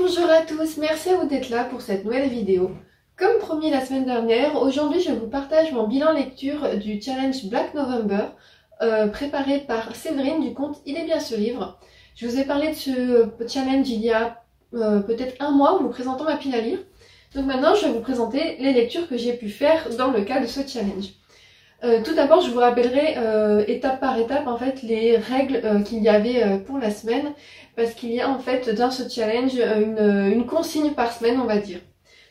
Bonjour à tous, merci à vous d'être là pour cette nouvelle vidéo. Comme promis la semaine dernière, aujourd'hui je vous partage mon bilan lecture du challenge Black November préparé par Séverine du compte Il est bien ce livre. Je vous ai parlé de ce challenge il y a peut-être un mois en vous présentant ma pile à lire. Donc maintenant je vais vous présenter les lectures que j'ai pu faire dans le cadre de ce challenge. Tout d'abord, je vous rappellerai étape par étape en fait les règles qu'il y avait pour la semaine, parce qu'il y a en fait dans ce challenge une consigne par semaine, on va dire.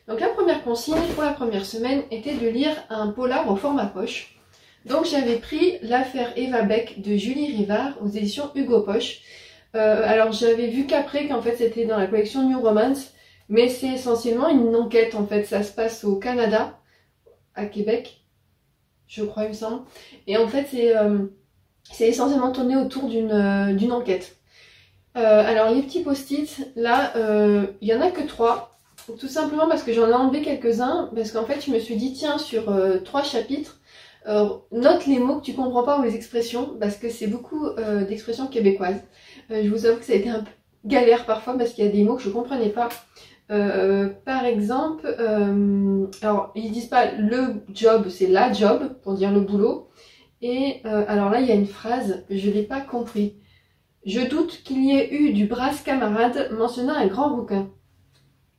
Donc la première consigne pour la première semaine était de lire un polar au format poche. Donc j'avais pris L'affaire Eva Beck de Julie Rivard aux éditions Hugo Poche. Alors j'avais vu qu'après qu'en fait c'était dans la collection New Romance, mais c'est essentiellement une enquête en fait, ça se passe au Canada, à Québec. Je crois, il me semble. Et en fait, c'est essentiellement tourné autour d'une enquête. Alors, les petits post-it, là, il n'y en a que 3. Tout simplement parce que j'en ai enlevé quelques-uns. Parce qu'en fait, je me suis dit, tiens, sur 3 chapitres, note les mots que tu comprends pas ou les expressions. Parce que c'est beaucoup d'expressions québécoises. Je vous avoue que ça a été un peu galère parfois parce qu'il y a des mots que je comprenais pas. Par exemple, alors ils disent pas le job, c'est la job pour dire le boulot. Et alors là il y a une phrase, je l'ai pas compris. Je doute qu'il y ait eu du brasse camarade mentionnant un grand bouquin.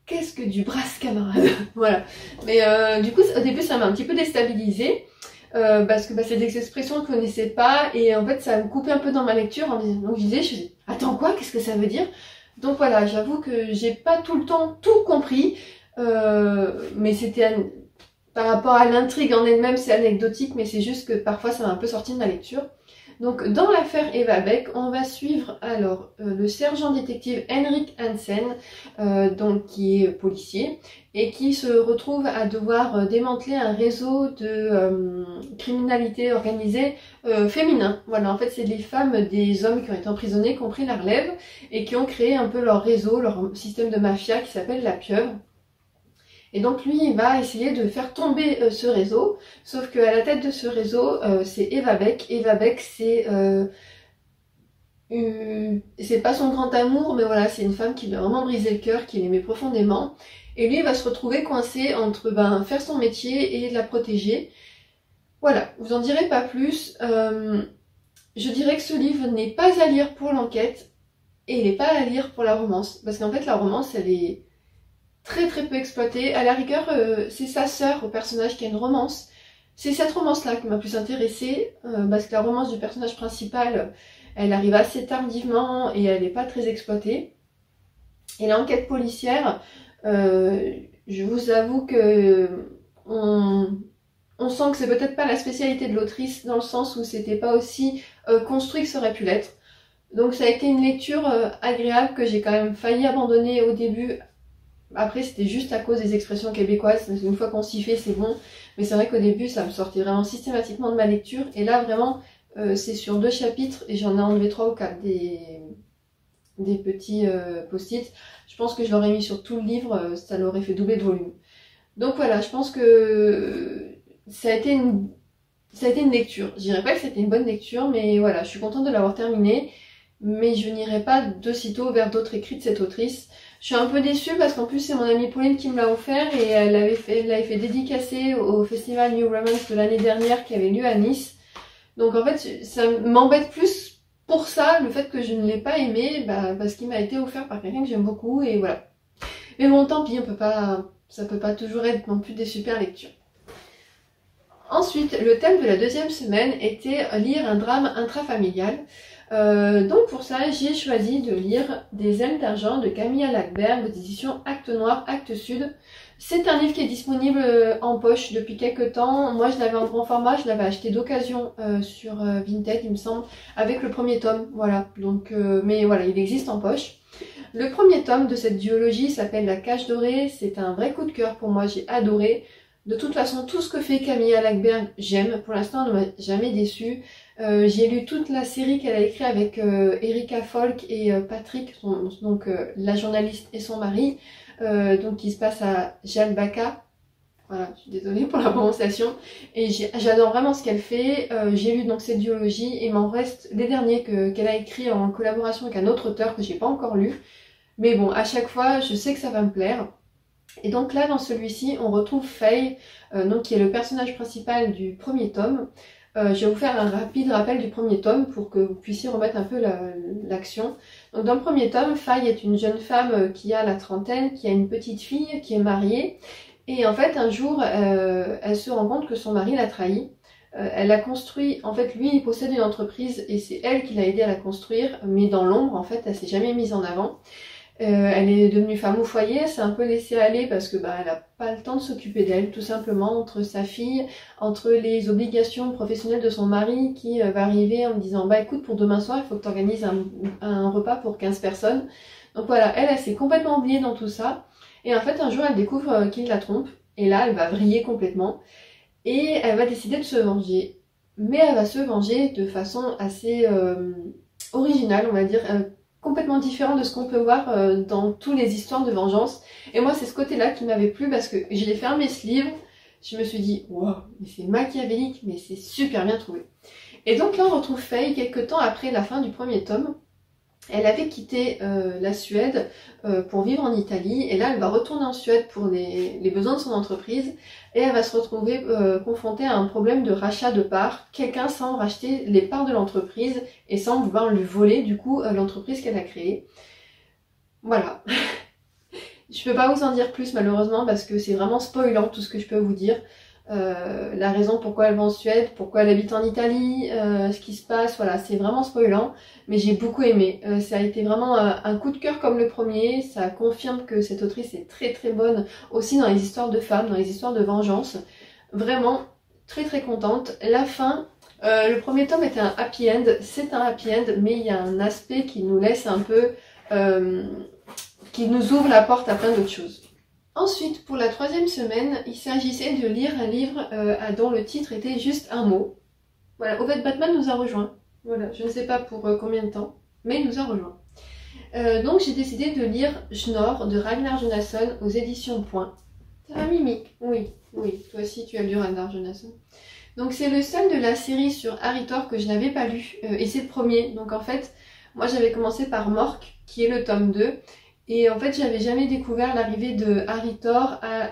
Qu'est-ce que du brasse camarade? Voilà. Mais du coup au début ça m'a un petit peu déstabilisée. Parce que c'est des expressions que je connaissais pas et en fait ça me coupait un peu dans ma lecture. Donc je disais, attends quoi? Qu'est-ce que ça veut dire? Donc voilà, j'avoue que j'ai pas tout le temps tout compris, mais c'était par rapport à l'intrigue en elle-même, c'est anecdotique, mais c'est juste que parfois ça m'a un peu sorti de ma lecture. Donc dans l'affaire Eva Beck, on va suivre alors le sergent détective Henrik Hansen, donc qui est policier, et qui se retrouve à devoir démanteler un réseau de criminalité organisée féminin. Voilà, en fait c'est les femmes des hommes qui ont été emprisonnés, qui ont pris la relève, et qui ont créé un peu leur réseau, leur système de mafia qui s'appelle la Pieuvre. Et donc lui, il va essayer de faire tomber ce réseau, sauf qu'à la tête de ce réseau, c'est Eva Beck. Eva Beck, c'est pas son grand amour, mais voilà, c'est une femme qui lui a vraiment brisé le cœur, qu'il aimait profondément. Et lui, il va se retrouver coincé entre faire son métier et la protéger. Voilà, vous en direz pas plus. Je dirais que ce livre n'est pas à lire pour l'enquête, et il n'est pas à lire pour la romance. Parce qu'en fait, la romance, elle est très peu exploitée. À la rigueur, c'est sa sœur au personnage qui a une romance. C'est cette romance-là qui m'a plus intéressée, parce que la romance du personnage principal, elle arrive assez tardivement et elle n'est pas très exploitée. Et l'enquête policière, je vous avoue que on sent que c'est peut-être pas la spécialité de l'autrice, dans le sens où c'était pas aussi construit que ça aurait pu l'être. Donc ça a été une lecture agréable que j'ai quand même failli abandonner au début. Après c'était juste à cause des expressions québécoises, une fois qu'on s'y fait c'est bon, mais c'est vrai qu'au début ça me sortait vraiment systématiquement de ma lecture, et là vraiment c'est sur 2 chapitres et j'en ai enlevé 3 ou 4 des petits post-it. Je pense que je l'aurais mis sur tout le livre, ça l'aurait fait doubler de volume. Donc voilà, je pense que ça a été une lecture. Je dirais pas que c'était une bonne lecture, mais voilà, je suis contente de l'avoir terminée, mais je n'irai pas de sitôt vers d'autres écrits de cette autrice. Je suis un peu déçue parce qu'en plus c'est mon amie Pauline qui me l'a offert, et elle l'avait fait dédicacer au festival New Romance de l'année dernière qui avait lieu à Nice. Donc en fait ça m'embête plus pour ça, le fait que je ne l'ai pas aimé, parce qu'il m'a été offert par quelqu'un que j'aime beaucoup, et voilà. Mais bon, tant pis, ça peut pas toujours être non plus des super lectures. Ensuite, le thème de la deuxième semaine était lire un drame intrafamilial. Donc pour ça, j'ai choisi de lire Des ailes d'argent de Camilla Lackberg aux éditions Actes Noir, Actes Sud. C'est un livre qui est disponible en poche depuis quelques temps. Moi je l'avais en grand format, je l'avais acheté d'occasion sur Vinted il me semble, avec le premier tome, voilà. Donc, mais voilà, il existe en poche. Le premier tome de cette duologie s'appelle La Cage Dorée, c'est un vrai coup de cœur pour moi, j'ai adoré. De toute façon, tout ce que fait Camilla Lackberg, j'aime. Pour l'instant, elle ne m'a jamais déçue. J'ai lu toute la série qu'elle a écrite avec Erika Folk et Patrick, donc la journaliste et son mari, donc qui se passe à Jalbaka. Voilà, je suis désolée pour la prononciation. Et j'adore vraiment ce qu'elle fait. J'ai lu donc cette duologie, et il m'en reste les derniers qu'elle a écrits en collaboration avec un autre auteur que j'ai pas encore lu. Mais bon, à chaque fois, je sais que ça va me plaire. Et donc là, dans celui-ci, on retrouve Faye, donc qui est le personnage principal du premier tome. Je vais vous faire un rapide rappel du premier tome pour que vous puissiez remettre un peu l'action. Donc dans le premier tome, Faye est une jeune femme qui a la trentaine, qui a une petite fille, qui est mariée. Et en fait, un jour, elle se rend compte que son mari l'a trahie. Elle a construit, en fait, lui, il possède une entreprise et c'est elle qui l'a aidé à la construire, mais dans l'ombre, en fait, elle s'est jamais mise en avant. Elle est devenue femme au foyer, elle s'est un peu laissée aller parce que elle a pas le temps de s'occuper d'elle, tout simplement, entre sa fille, entre les obligations professionnelles de son mari qui va arriver en me disant écoute, pour demain soir, il faut que tu organises un repas pour 15 personnes. Donc voilà, elle s'est complètement oubliée dans tout ça. Et en fait, un jour, elle découvre qu'il la trompe. Et là, elle va vriller complètement. Et elle va décider de se venger. Mais elle va se venger de façon assez originale, on va dire, complètement différent de ce qu'on peut voir dans toutes les histoires de vengeance. Et moi, c'est ce côté-là qui m'avait plu parce que j'ai fermé ce livre. Je me suis dit, wow, mais c'est machiavélique, mais c'est super bien trouvé. Et donc là, on retrouve Faye quelques temps après la fin du premier tome. Elle avait quitté la Suède pour vivre en Italie et là elle va retourner en Suède pour les besoins de son entreprise et elle va se retrouver confrontée à un problème de rachat de parts. Quelqu'un semble racheter les parts de l'entreprise et semble vouloir lui voler du coup l'entreprise qu'elle a créée. Voilà. Je peux pas vous en dire plus malheureusement parce que c'est vraiment spoilant tout ce que je peux vous dire. La raison pourquoi elle va en Suède, pourquoi elle habite en Italie, ce qui se passe, voilà, c'est vraiment spoilant, mais j'ai beaucoup aimé. Ça a été vraiment un coup de cœur comme le premier, ça confirme que cette autrice est très très bonne aussi dans les histoires de femmes, dans les histoires de vengeance. Vraiment très très contente. La fin, le premier tome était un happy end, c'est un happy end, mais il y a un aspect qui nous laisse un peu, qui nous ouvre la porte à plein d'autres choses. Ensuite, pour la troisième semaine, il s'agissait de lire un livre dont le titre était juste un mot. Voilà, au fait, Batman nous a rejoints. Voilà, je ne sais pas pour combien de temps, mais il nous a rejoints. Donc j'ai décidé de lire Schnorr de Ragnar Jonasson aux éditions Point. Ça va, Mimi? Oui, toi aussi tu as lu Ragnar Jonasson. Donc c'est le seul de la série sur Harry Thor que je n'avais pas lu, et c'est le premier. Donc en fait, moi j'avais commencé par Mork, qui est le tome 2, et en fait, j'avais jamais découvert l'arrivée de Harry Thor à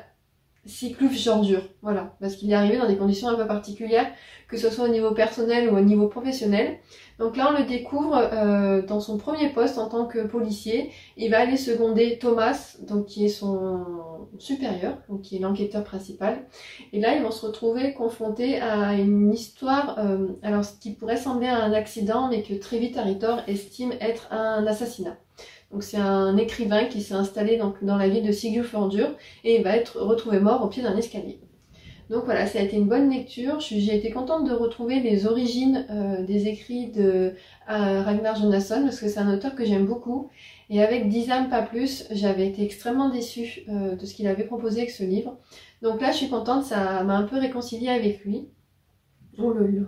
Cyclouf Jordure. Voilà, parce qu'il est arrivé dans des conditions un peu particulières, que ce soit au niveau personnel ou au niveau professionnel. Donc là, on le découvre dans son premier poste en tant que policier. Il va aller seconder Thomas, donc qui est son supérieur, donc qui est l'enquêteur principal. Et là, ils vont se retrouver confrontés à une histoire, alors ce qui pourrait sembler à un accident, mais que très vite Harry Thor estime être un assassinat. Donc c'est un écrivain qui s'est installé dans la ville de Siglufjordur et il va être retrouvé mort au pied d'un escalier. Donc voilà, ça a été une bonne lecture. J'ai été contente de retrouver les origines des écrits de Ragnar Jonasson parce que c'est un auteur que j'aime beaucoup. Et avec 10 âmes pas plus, j'avais été extrêmement déçue de ce qu'il avait proposé avec ce livre. Donc là, je suis contente, ça m'a un peu réconciliée avec lui. Oh là là.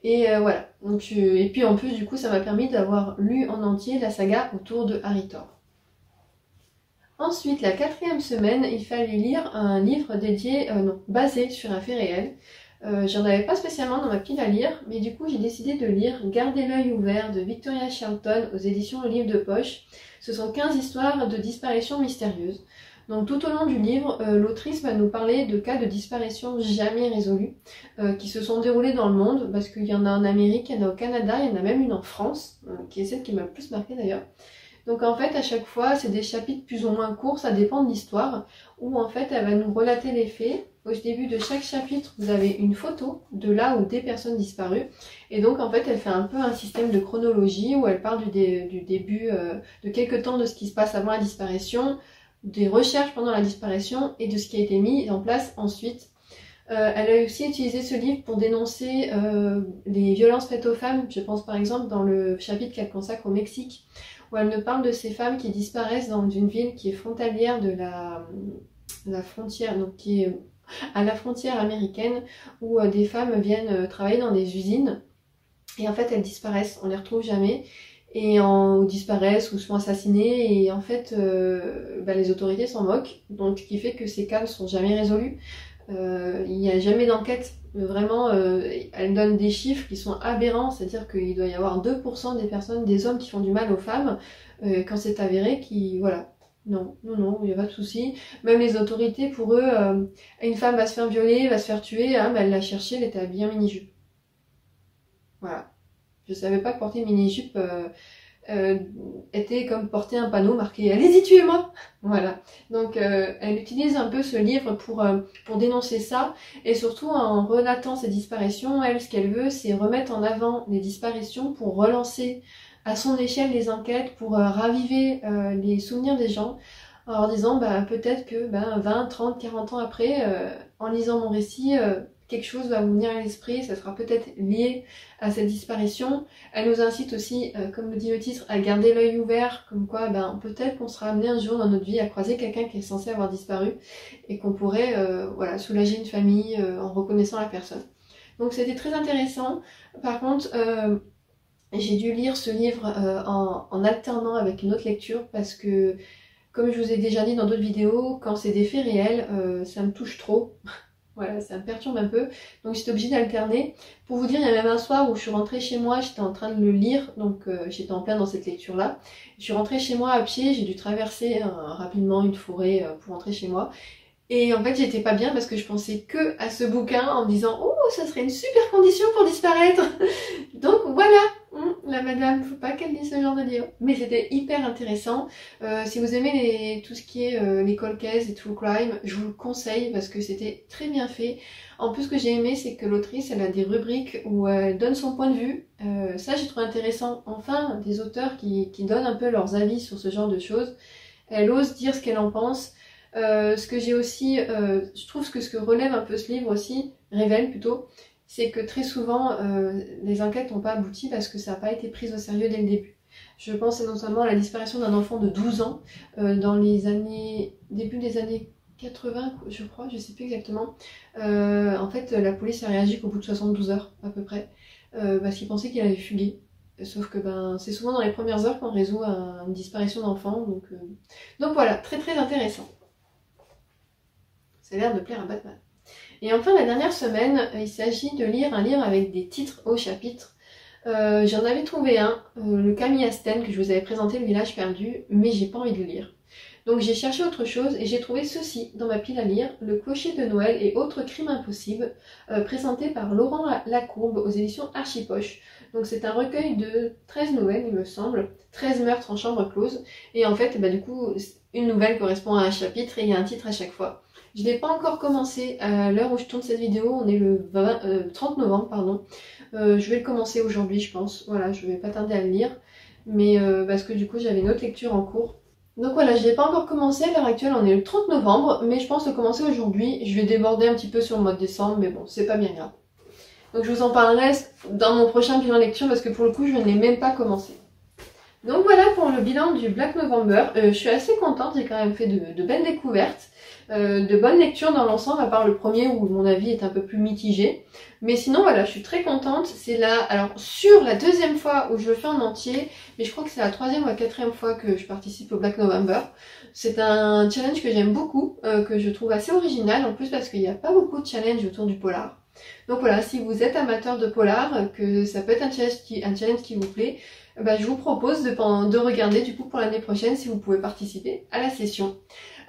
Et voilà, donc, et puis en plus du coup ça m'a permis d'avoir lu en entier la saga autour de Harry Thor. Ensuite, la quatrième semaine, il fallait lire un livre dédié, basé sur un fait réel. J'en avais pas spécialement dans ma pile à lire, mais du coup j'ai décidé de lire Gardez l'œil ouvert de Victoria Charlton aux éditions Le Livre de Poche. Ce sont 15 histoires de disparitions mystérieuses. Donc tout au long du livre, l'autrice va nous parler de cas de disparition jamais résolus qui se sont déroulés dans le monde, parce qu'il y en a en Amérique, il y en a au Canada, il y en a même une en France, qui est celle qui m'a le plus marqué d'ailleurs. Donc en fait à chaque fois c'est des chapitres plus ou moins courts, ça dépend de l'histoire, où en fait elle va nous relater les faits. Au début de chaque chapitre vous avez une photo de là ou des personnes disparues, et donc en fait elle fait un peu un système de chronologie où elle parle du début, de quelques temps de ce qui se passe avant la disparition, des recherches pendant la disparition et de ce qui a été mis en place ensuite. Elle a aussi utilisé ce livre pour dénoncer les violences faites aux femmes. Je pense par exemple dans le chapitre qu'elle consacre au Mexique, où elle nous parle de ces femmes qui disparaissent dans une ville qui est frontalière de la frontière, donc qui est à la frontière américaine, où des femmes viennent travailler dans des usines et en fait elles disparaissent, on les retrouve jamais. Ou disparaissent ou sont assassinés et en fait les autorités s'en moquent, donc ce qui fait que ces cas ne sont jamais résolus. Il n'y a jamais d'enquête, vraiment, elle donne des chiffres qui sont aberrants, c'est-à-dire qu'il doit y avoir 2% des personnes, des hommes qui font du mal aux femmes, quand c'est avéré, qui, voilà. Non, non, non, il n'y a pas de souci. Même les autorités, pour eux, une femme va se faire violer, va se faire tuer, hein, mais elle l'a cherchée, elle était habillée en mini-jupe. Voilà. Je savais pas que porter une mini-jupe était comme porter un panneau marqué "Allez-y, tuez-moi". Voilà. Donc elle utilise un peu ce livre pour dénoncer ça, et surtout en relatant ces disparitions, elle, ce qu'elle veut, c'est remettre en avant les disparitions pour relancer à son échelle les enquêtes, pour raviver les souvenirs des gens, en leur disant bah, peut-être que 20, 30, 40 ans après, en lisant mon récit, quelque chose va vous venir à l'esprit, ça sera peut-être lié à cette disparition. Elle nous incite aussi, comme le dit le titre, à garder l'œil ouvert, comme quoi peut-être qu'on sera amené un jour dans notre vie à croiser quelqu'un qui est censé avoir disparu, et qu'on pourrait voilà, soulager une famille en reconnaissant la personne. Donc c'était très intéressant. Par contre, j'ai dû lire ce livre en alternant avec une autre lecture, parce que, comme je vous ai déjà dit dans d'autres vidéos, quand c'est des faits réels, ça me touche trop. Voilà, ça me perturbe un peu, donc j'étais obligée d'alterner. Pour vous dire, il y a même un soir où je suis rentrée chez moi, j'étais en train de le lire, donc j'étais en plein dans cette lecture-là. Je suis rentrée chez moi à pied, j'ai dû traverser rapidement une forêt pour rentrer chez moi. Et en fait, j'étais pas bien parce que je pensais que à ce bouquin en me disant "Oh, ça serait une super condition pour disparaître". Donc voilà, la madame, faut pas qu'elle lise ce genre de livre. Mais c'était hyper intéressant. Si vous aimez tout ce qui est les cold cases et true crime, je vous le conseille parce que c'était très bien fait. En plus, ce que j'ai aimé, c'est que l'autrice, elle a des rubriques où elle donne son point de vue. Ça, j'ai trouvé intéressant. Enfin, des auteurs qui donnent un peu leurs avis sur ce genre de choses. Elle ose dire ce qu'elle en pense. Ce que j'ai aussi, je trouve que ce que relève un peu ce livre aussi, révèle plutôt, c'est que très souvent les enquêtes n'ont pas abouti parce que ça n'a pas été pris au sérieux dès le début. Je pense notamment à la disparition d'un enfant de 12 ans dans les années, début des années 80, je crois, je sais plus exactement. En fait, la police a réagi qu'au bout de 72 heures à peu près, parce qu'ils pensaient qu'il avait fugué. Sauf que c'est souvent dans les premières heures qu'on résout une disparition d'enfant, donc voilà, très très intéressant. Ça a l'air de plaire à Batman. Et enfin, la dernière semaine, il s'agit de lire un livre avec des titres au chapitre. J'en avais trouvé un, le Camille Asten, que je vous avais présenté, Le Village Perdu, mais j'ai pas envie de le lire. Donc j'ai cherché autre chose et j'ai trouvé ceci dans ma pile à lire, Le Clocher de Noël et autres crimes impossibles, présenté par Laurent Lacourbe aux éditions Archipoche. Donc c'est un recueil de 13 nouvelles, il me semble, 13 meurtres en chambre close, et en fait, du coup, une nouvelle correspond à un chapitre et il y a un titre à chaque fois. Je n'ai pas encore commencé à l'heure où je tourne cette vidéo, on est le 30 novembre, pardon. Je vais le commencer aujourd'hui, je pense. Voilà, je vais pas tarder à le lire, mais parce que du coup j'avais une autre lecture en cours. Donc voilà, je l'ai pas encore commencé, à l'heure actuelle on est le 30 novembre, mais je pense le commencer aujourd'hui. Je vais déborder un petit peu sur le mois de décembre, mais bon, c'est pas bien grave. Donc je vous en parlerai dans mon prochain bilan lecture, parce que pour le coup je ne l'ai même pas commencé. Donc voilà pour le bilan du Black November. Je suis assez contente, j'ai quand même fait de belles découvertes. De bonnes lectures dans l'ensemble, à part le premier où mon avis est un peu plus mitigé. Mais sinon voilà, je suis très contente. C'est là, alors sur la deuxième fois où je le fais en entier, mais je crois que c'est la troisième ou la quatrième fois que je participe au Black November. C'est un challenge que j'aime beaucoup, que je trouve assez original, en plus parce qu'il n'y a pas beaucoup de challenges autour du polar. Donc voilà, si vous êtes amateur de polar, que ça peut être un challenge qui vous plaît, je vous propose de regarder du coup pour l'année prochaine si vous pouvez participer à la session.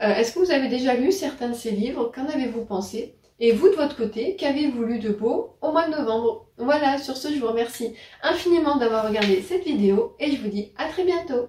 Est-ce que vous avez déjà lu certains de ces livres? Qu'en avez-vous pensé? Et vous de votre côté, qu'avez-vous lu de beau au mois de novembre? Voilà, sur ce je vous remercie infiniment d'avoir regardé cette vidéo et je vous dis à très bientôt.